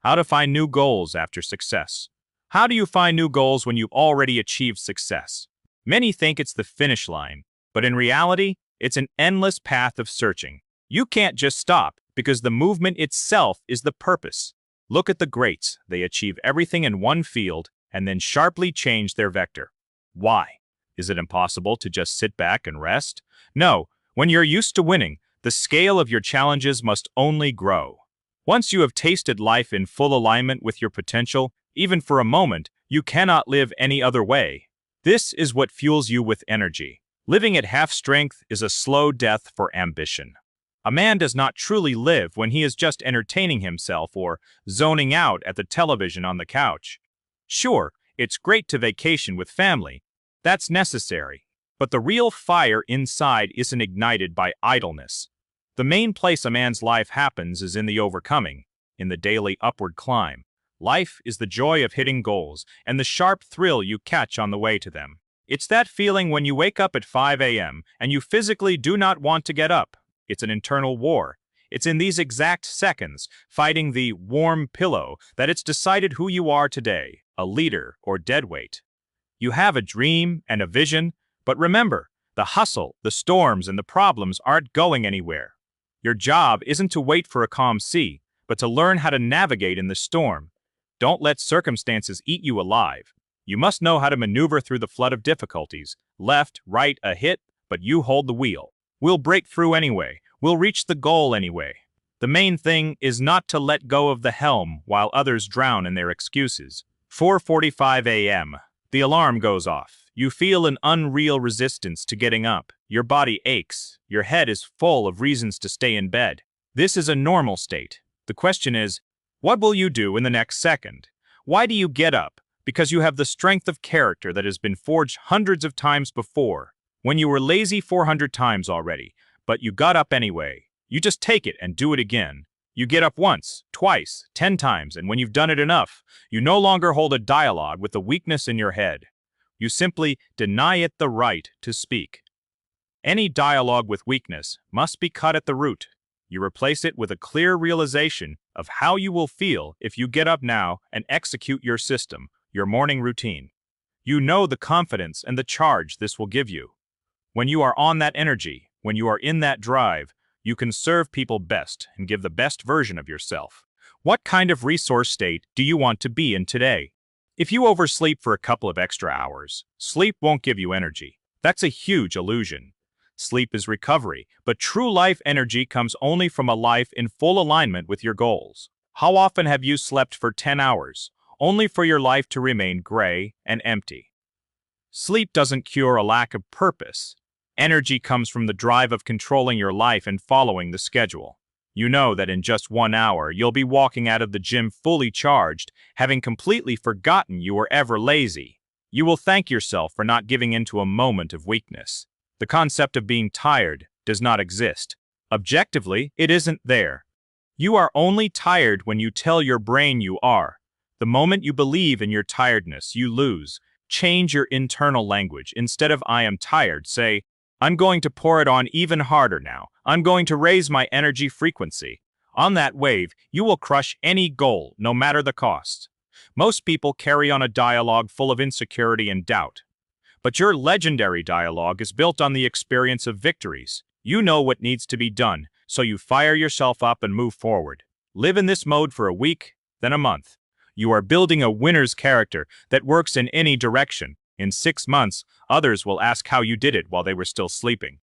How to find new goals after success. How do you find new goals when you've already achieved success? Many think it's the finish line, but in reality, it's an endless path of searching. You can't just stop because the movement itself is the purpose. Look at the greats. They achieve everything in one field and then sharply change their vector. Why? Is it impossible to just sit back and rest? No. When you're used to winning, the scale of your challenges must only grow. Once you have tasted life in full alignment with your potential, even for a moment, you cannot live any other way. This is what fuels you with energy. Living at half strength is a slow death for ambition. A man does not truly live when he is just entertaining himself or zoning out at the television on the couch. Sure, it's great to vacation with family. That's necessary. But the real fire inside isn't ignited by idleness. The main place a man's life happens is in the overcoming, in the daily upward climb. Life is the joy of hitting goals and the sharp thrill you catch on the way to them. It's that feeling when you wake up at 5 a.m. and you physically do not want to get up. It's an internal war. It's in these exact seconds, fighting the warm pillow, that it's decided who you are today, a leader or deadweight. You have a dream and a vision, but remember, the hustle, the storms, and the problems aren't going anywhere. Your job isn't to wait for a calm sea, but to learn how to navigate in the storm. Don't let circumstances eat you alive. You must know how to maneuver through the flood of difficulties. Left, right, a hit, but you hold the wheel. We'll break through anyway. We'll reach the goal anyway. The main thing is not to let go of the helm while others drown in their excuses. 4:45 a.m. The alarm goes off. You feel an unreal resistance to getting up. Your body aches. Your head is full of reasons to stay in bed. This is a normal state. The question is, what will you do in the next second? Why do you get up? Because you have the strength of character that has been forged hundreds of times before. When you were lazy 400 times already, but you got up anyway. You just take it and do it again. You get up once, twice, 10 times, and when you've done it enough, you no longer hold a dialogue with the weakness in your head. You simply deny it the right to speak. Any dialogue with weakness must be cut at the root. You replace it with a clear realization of how you will feel if you get up now and execute your system, your morning routine. You know the confidence and the charge this will give you. When you are on that energy, when you are in that drive, you can serve people best and give the best version of yourself. What kind of resource state do you want to be in today? If you oversleep for a couple of extra hours, sleep won't give you energy. That's a huge illusion. Sleep is recovery, but true life energy comes only from a life in full alignment with your goals. How often have you slept for 10 hours, only for your life to remain gray and empty? Sleep doesn't cure a lack of purpose. Energy comes from the drive of controlling your life and following the schedule. You know that in just 1 hour, you'll be walking out of the gym fully charged, having completely forgotten you were ever lazy. You will thank yourself for not giving in to a moment of weakness. The concept of being tired does not exist. Objectively, it isn't there. You are only tired when you tell your brain you are. The moment you believe in your tiredness, you lose. Change your internal language. Instead of "I am tired," say, "I'm going to pour it on even harder now. I'm going to raise my energy frequency." On that wave, you will crush any goal, no matter the cost. Most people carry on a dialogue full of insecurity and doubt. But your legendary dialogue is built on the experience of victories. You know what needs to be done, so you fire yourself up and move forward. Live in this mode for a week, then a month. You are building a winner's character that works in any direction. In 6 months, others will ask how you did it while they were still sleeping.